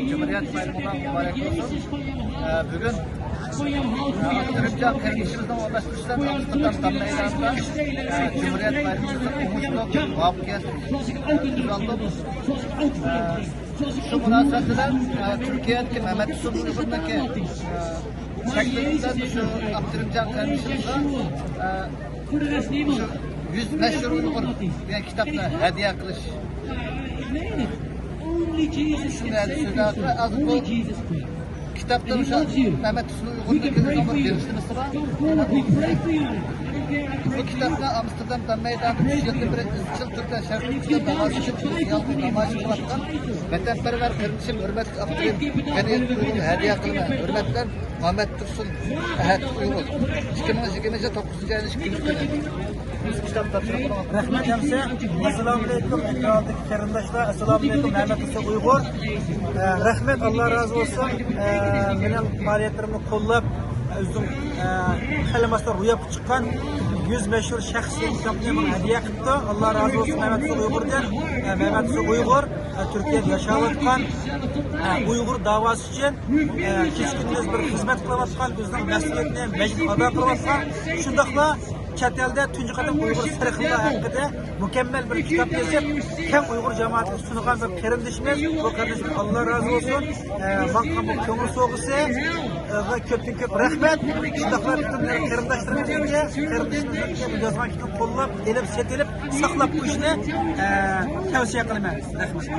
Cumhuriyet Bayramı'ndan mübarek olsun. Bugün Abdurrahman kardeşimizden ulaşmışlar. Amsterdam meydanında Cumhuriyet Bayramı'nda umutlu vakiyet aldım. Şu münasebetle Türkiye'deki Mehmet Yusuf Uygur'daki şeklinden şu Abdurrahman kardeşimizden 100 meşhur Uygur diye kitapla hediye kılış. Şimdi az bu kitapta Mehmet Yusuf Uygur'daki zaman geliştirmesi var. Bu kitapta Amsterdam'da meydanda 3 yıldır bir izçil Türk'ten şarkıcıdan davası çıkmış, yalnız namazı kılattan vatanperver kardeşim hürmetli Abdurrahman Uygur hediye kılma. Hürmetler Ahmet Tursun Ahmet Uygur. 2020 9. ayın 2. günü. Rahmet Hamza, Assalamu alaikum. Ekrandaki karındaşlar, Assalamu alaikum. Mehmet Yusuf Uygur. Rahmet, Allah razı olsun. Benim faaliyetlerimi kollab, özüm kelimaslar rüyap çıkan 100 meşhur şahsiyet kitaplarını hediye etti. Allah razı olsun Mehmet Yusuf Uygur'dan. Mehmet Yusuf Uygur, Türkiye'de yaşayotgan Uygur davası için keskinliğiniz bir hizmet kılavatkan, bizden mesuliyetini mecbur ada kılavatkan. Şundakla chet elde tunji qadam Uygur sarıqlığı hakkında mükemmel bir kitap yazıp hem Uygur cemaatine sunulan bir kardeşimiz. Bu kardeşim Allah razı olsun. Banka bu kömür soğusu ve köp rahmet. Şundaklar bütün kardeşlerimizce bu yazma kitap kollab, elip setilip, saklap bu işini tavsiye kılmayız. Rahmet.